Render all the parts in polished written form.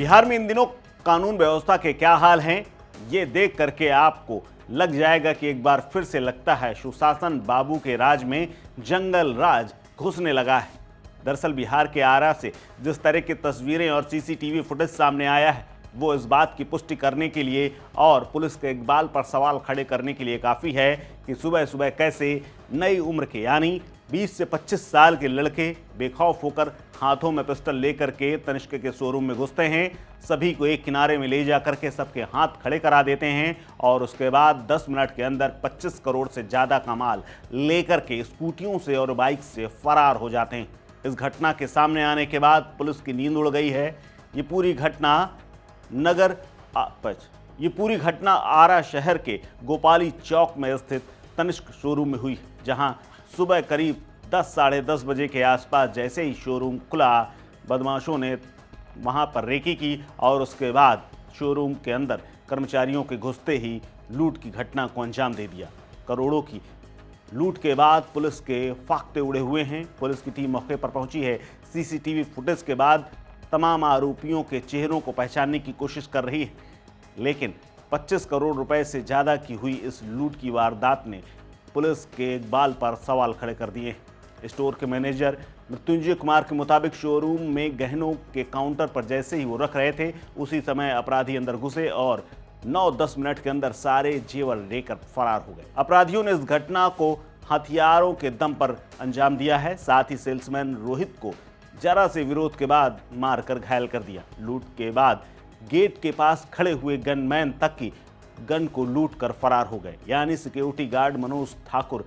बिहार में इन दिनों कानून व्यवस्था के क्या हाल हैं, ये देख करके आपको लग जाएगा कि एक बार फिर से लगता है सुशासन बाबू के राज में जंगल राज घुसने लगा है। दरअसल बिहार के आरा से जिस तरह की तस्वीरें और सीसीटीवी फुटेज सामने आया है, वो इस बात की पुष्टि करने के लिए और पुलिस के इकबाल पर सवाल खड़े करने के लिए काफ़ी है कि सुबह सुबह कैसे नई उम्र के यानी 20 से 25 साल के लड़के बेखौफ होकर हाथों में पिस्टल लेकर के तनिष्क के शोरूम में घुसते हैं, सभी को एक किनारे में ले जा करके सबके हाथ खड़े करा देते हैं और उसके बाद 10 मिनट के अंदर 25 करोड़ से ज़्यादा का माल लेकर के स्कूटियों से और बाइक से फरार हो जाते हैं। इस घटना के सामने आने के बाद पुलिस की नींद उड़ गई है। ये पूरी घटना आरा शहर के गोपाली चौक में स्थित तनिष्क शोरूम में हुई, जहां सुबह करीब 10 साढ़े 10 बजे के आसपास जैसे ही शोरूम खुला, बदमाशों ने वहां पर रेकी की और उसके बाद शोरूम के अंदर कर्मचारियों के घुसते ही लूट की घटना को अंजाम दे दिया। करोड़ों की लूट के बाद पुलिस के फाख्ते उड़े हुए हैं। पुलिस की टीम मौके पर पहुंची है। सीसीटीवी फुटेज के बाद तमाम आरोपियों के चेहरों को पहचानने की कोशिश कर रही है, लेकिन 25 करोड़ रुपए से ज़्यादा की हुई इस लूट की वारदात ने पुलिस के इकबाल पर सवाल खड़े कर दिए। स्टोर के मैनेजर मृत्युंजय कुमार के मुताबिक शोरूम में गहनों के काउंटर पर जैसे ही वो रख रहे थे, उसी समय अपराधी अंदर घुसे और 9-10 मिनट के अंदर सारे जेवर लेकर फरार हो गए। अपराधियों ने इस घटना को हथियारों के दम पर अंजाम दिया है। साथ ही सेल्समैन रोहित को जरा से विरोध के बाद मारकर घायल कर दिया। लूट के बाद गेट के पास खड़े हुए गनमैन तक की गन को लूट कर फरार हो गए, यानी सिक्योरिटी गार्ड मनोज ठाकुर,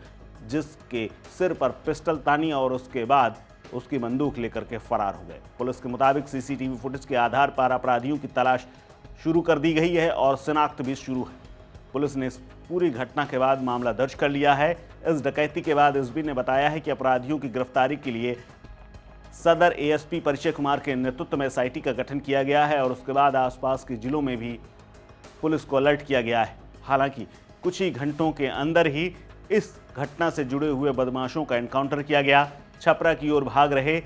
जिसके सिर पर पिस्टल तानी और उसके बाद उसकी बंदूक लेकर के फरार हो गए। पुलिस के मुताबिक सीसीटीवी फुटेज के आधार पर अपराधियों की तलाश शुरू कर दी गई है और शिनाख्त भी शुरू है। पुलिस ने इस पूरी घटना के बाद मामला दर्ज कर लिया है। इस डकैती के बाद एसपी ने बताया है कि अपराधियों की गिरफ्तारी के लिए सदर एएसपी परिचय कुमार के नेतृत्व में एसआईटी का गठन किया गया है और उसके बाद आसपास के जिलों में भी पुलिस को अलर्ट किया गया है। हालांकि कुछ ही घंटों के अंदर ही इस घटना से जुड़े हुए बदमाशों का एनकाउंटर किया गया। छपरा की ओर भाग रहे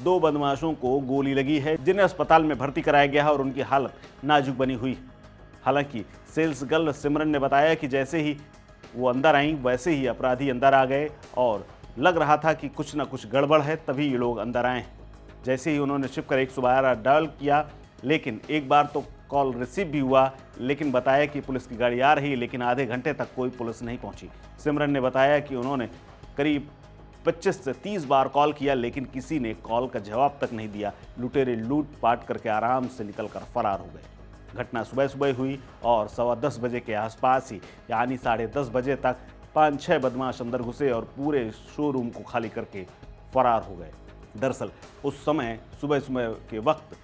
2 बदमाशों को गोली लगी है, जिन्हें अस्पताल में भर्ती कराया गया है और उनकी हालत नाजुक बनी हुई। हालांकि सेल्स गर्ल सिमरन ने बताया कि जैसे ही वो अंदर आई, वैसे ही अपराधी अंदर आ गए और लग रहा था कि कुछ ना कुछ गड़बड़ है, तभी ये लोग अंदर आए। जैसे ही उन्होंने छिपकर 112 डायल किया, लेकिन एक बार तो कॉल रिसीव भी हुआ, लेकिन बताया कि पुलिस की गाड़ी आ रही है, लेकिन आधे घंटे तक कोई पुलिस नहीं पहुंची। सिमरन ने बताया कि उन्होंने करीब 25 से 30 बार कॉल किया, लेकिन किसी ने कॉल का जवाब तक नहीं दिया। लुटेरे लूट पाट करके आराम से निकलकर फरार हो गए। घटना सुबह सुबह हुई और 10:15 बजे के आसपास ही, यानी 10:30 बजे तक 5-6 बदमाश अंदर घुसे और पूरे शोरूम को खाली करके फरार हो गए। दरअसल उस समय सुबह सुबह के वक्त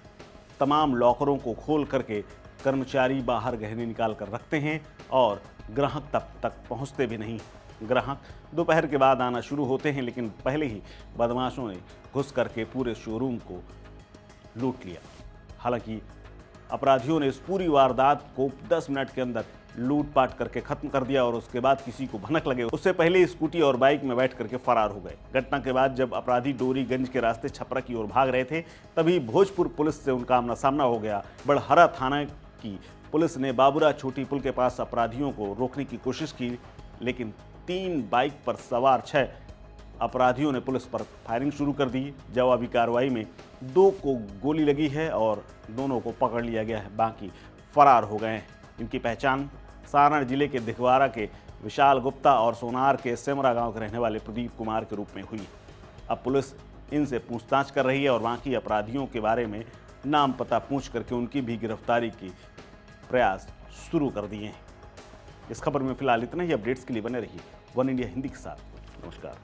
तमाम लॉकरों को खोल करके कर्मचारी बाहर गहने निकाल कर रखते हैं और ग्राहक तब तक पहुंचते भी नहीं। ग्राहक दोपहर के बाद आना शुरू होते हैं, लेकिन पहले ही बदमाशों ने घुस करके पूरे शोरूम को लूट लिया। हालांकि अपराधियों ने इस पूरी वारदात को 10 मिनट के अंदर लूटपाट करके खत्म कर दिया और उसके बाद किसी को भनक लगे उससे पहले स्कूटी और बाइक में बैठ करके फरार हो गए। घटना के बाद जब अपराधी डोरीगंज के रास्ते छपरा की ओर भाग रहे थे, तभी भोजपुर पुलिस से उनका आमना सामना हो गया। बड़हरा थाना की पुलिस ने बाबूरा छोटी पुल के पास अपराधियों को रोकने की कोशिश की, लेकिन 3 बाइक पर सवार 6 अपराधियों ने पुलिस पर फायरिंग शुरू कर दी। जवाबी कार्रवाई में 2 को गोली लगी है और दोनों को पकड़ लिया गया है, बाकी फरार हो गए हैं। इनकी पहचान सारण जिले के दिखवारा के विशाल गुप्ता और सोनार के सेमरा गांव के रहने वाले प्रदीप कुमार के रूप में हुई। अब पुलिस इनसे पूछताछ कर रही है और बाकी अपराधियों के बारे में नाम पता पूछ करके उनकी भी गिरफ्तारी की प्रयास शुरू कर दिए हैं। इस खबर में फिलहाल इतना ही। अपडेट्स के लिए बने रहिए वन इंडिया हिंदी के साथ। नमस्कार।